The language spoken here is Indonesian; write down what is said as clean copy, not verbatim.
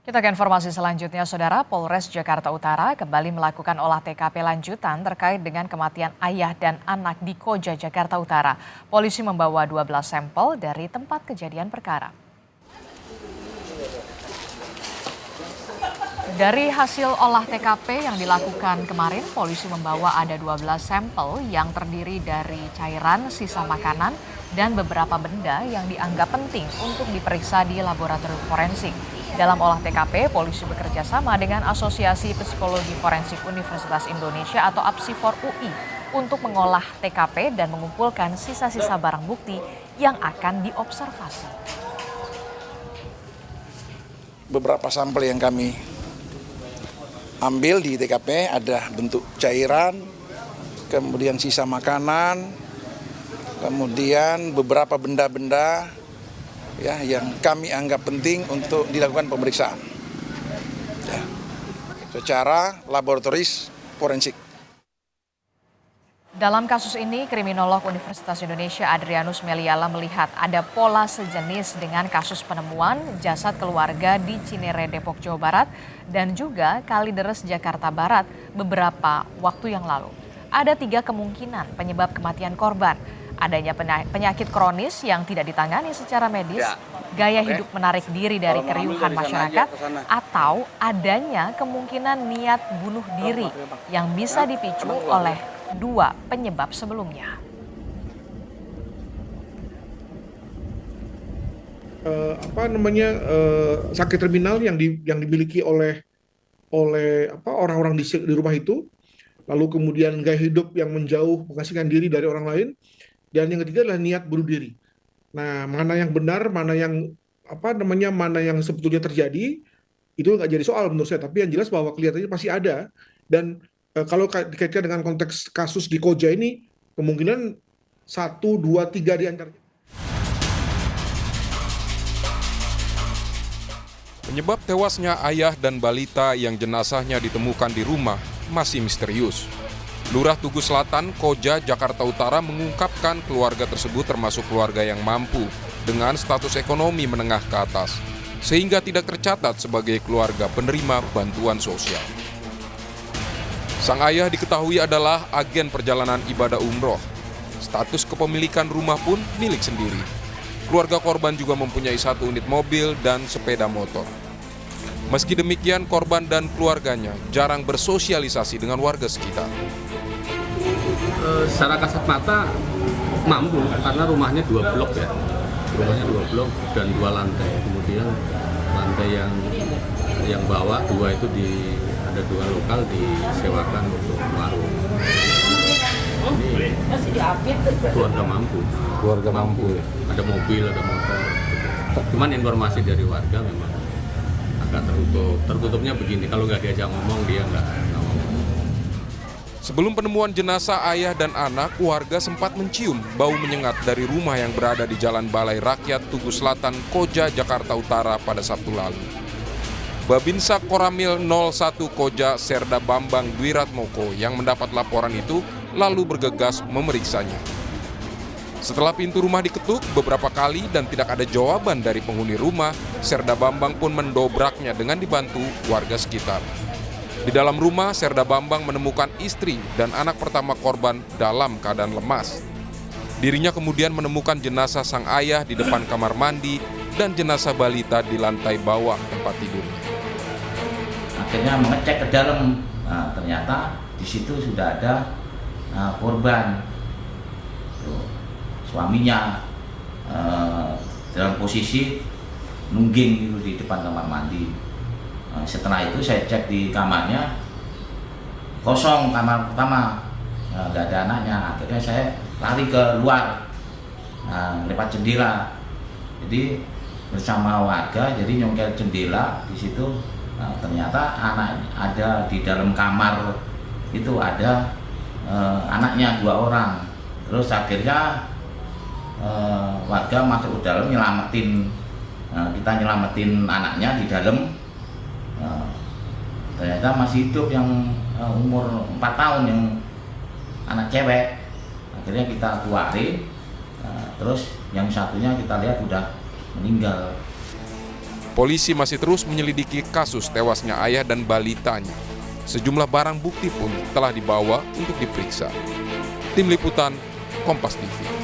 Kita ke informasi selanjutnya, Saudara. Polres Jakarta Utara kembali melakukan olah TKP lanjutan terkait dengan kematian ayah dan anak di Koja, Jakarta Utara. Polisi membawa 12 sampel dari tempat kejadian perkara. Dari hasil olah TKP yang dilakukan kemarin, polisi membawa ada 12 sampel yang terdiri dari cairan, sisa makanan, dan beberapa benda yang dianggap penting untuk diperiksa di laboratorium forensik. Dalam olah TKP, polisi bekerja sama dengan Asosiasi Psikologi Forensik Universitas Indonesia atau APSIFOR UI untuk mengolah TKP dan mengumpulkan sisa-sisa barang bukti yang akan diobservasi. Beberapa sampel yang kami ambil di TKP ada bentuk cairan, kemudian sisa makanan, kemudian beberapa benda-benda ya yang kami anggap penting untuk dilakukan pemeriksaan ya, secara laboratoris forensik. Dalam kasus ini, kriminolog Universitas Indonesia Adrianus Meliala melihat ada pola sejenis dengan kasus penemuan jasad keluarga di Cinere, Depok, Jawa Barat, dan juga Kalideres, Jakarta Barat beberapa waktu yang lalu. Ada 3 kemungkinan penyebab kematian korban. Adanya penyakit kronis yang tidak ditangani secara medis, gaya hidup menarik diri dari keriuhan masyarakat, atau adanya kemungkinan niat bunuh diri yang bisa dipicu oleh 2 penyebab sebelumnya. Sakit terminal yang dimiliki oleh orang-orang di rumah itu, lalu kemudian gaya hidup yang menjauh mengasingkan diri dari orang lain. Dan yang ketiga adalah niat bunuh diri. Nah, mana yang benar, mana yang sebetulnya terjadi, itu nggak jadi soal menurut saya. Tapi yang jelas bahwa kelihatannya pasti ada. Dan kalau dikaitkan dengan konteks kasus di Koja ini, kemungkinan 1, 2, 3 di antaranya. Penyebab tewasnya ayah dan balita yang jenazahnya ditemukan di rumah masih misterius. Lurah Tugu Selatan, Koja, Jakarta Utara mengungkapkan keluarga tersebut termasuk keluarga yang mampu dengan status ekonomi menengah ke atas, sehingga tidak tercatat sebagai keluarga penerima bantuan sosial. Sang ayah diketahui adalah agen perjalanan ibadah umroh. Status kepemilikan rumah pun milik sendiri. Keluarga korban juga mempunyai 1 unit mobil dan sepeda motor. Meski demikian, korban dan keluarganya jarang bersosialisasi dengan warga sekitar. Secara kasat mata mampu karena rumahnya 2 blok ya, rumahnya 2 blok dan 2 lantai. Kemudian lantai yang bawah 2 itu ada 2 lokal disewakan untuk warung. Ini keluarga mampu. Keluarga mampu. Ada mobil, ada motor. Cuman informasi dari warga memang agak tertutup. Tertutupnya begini, kalau nggak diajak ngomong dia nggak ngomong. Sebelum penemuan jenazah ayah dan anak, warga sempat mencium bau menyengat dari rumah yang berada di Jalan Balai Rakyat Tugu Selatan, Koja, Jakarta Utara pada Sabtu lalu. Babinsa Koramil 01 Koja Serda Bambang Dwiratmoko yang mendapat laporan itu lalu bergegas memeriksanya. Setelah pintu rumah diketuk beberapa kali dan tidak ada jawaban dari penghuni rumah, Serda Bambang pun mendobraknya dengan dibantu warga sekitar. Di dalam rumah, Serda Bambang menemukan istri dan anak pertama korban dalam keadaan lemas. Dirinya kemudian menemukan jenazah sang ayah di depan kamar mandi dan jenazah balita di lantai bawah tempat tidurnya. Akhirnya mengecek ke dalam, ternyata di situ sudah ada korban. Suaminya dalam posisi nungging itu di depan kamar mandi. Setelah itu saya cek di kamarnya, kosong kamar pertama, nggak ada anaknya. Akhirnya saya lari ke luar, lewat jendela. Jadi bersama warga, jadi nyongkel jendela di situ. Ternyata anak ada di dalam kamar itu ada anaknya 2 orang. Terus akhirnya warga masuk ke dalam kita nyelamatin anaknya di dalam. Ternyata masih hidup yang umur 4 tahun yang anak cewek. Akhirnya kita keluarin, terus yang satunya kita lihat udah meninggal. Polisi masih terus menyelidiki kasus tewasnya ayah dan balitanya. Sejumlah barang bukti pun telah dibawa untuk diperiksa. Tim Liputan, Kompas TV.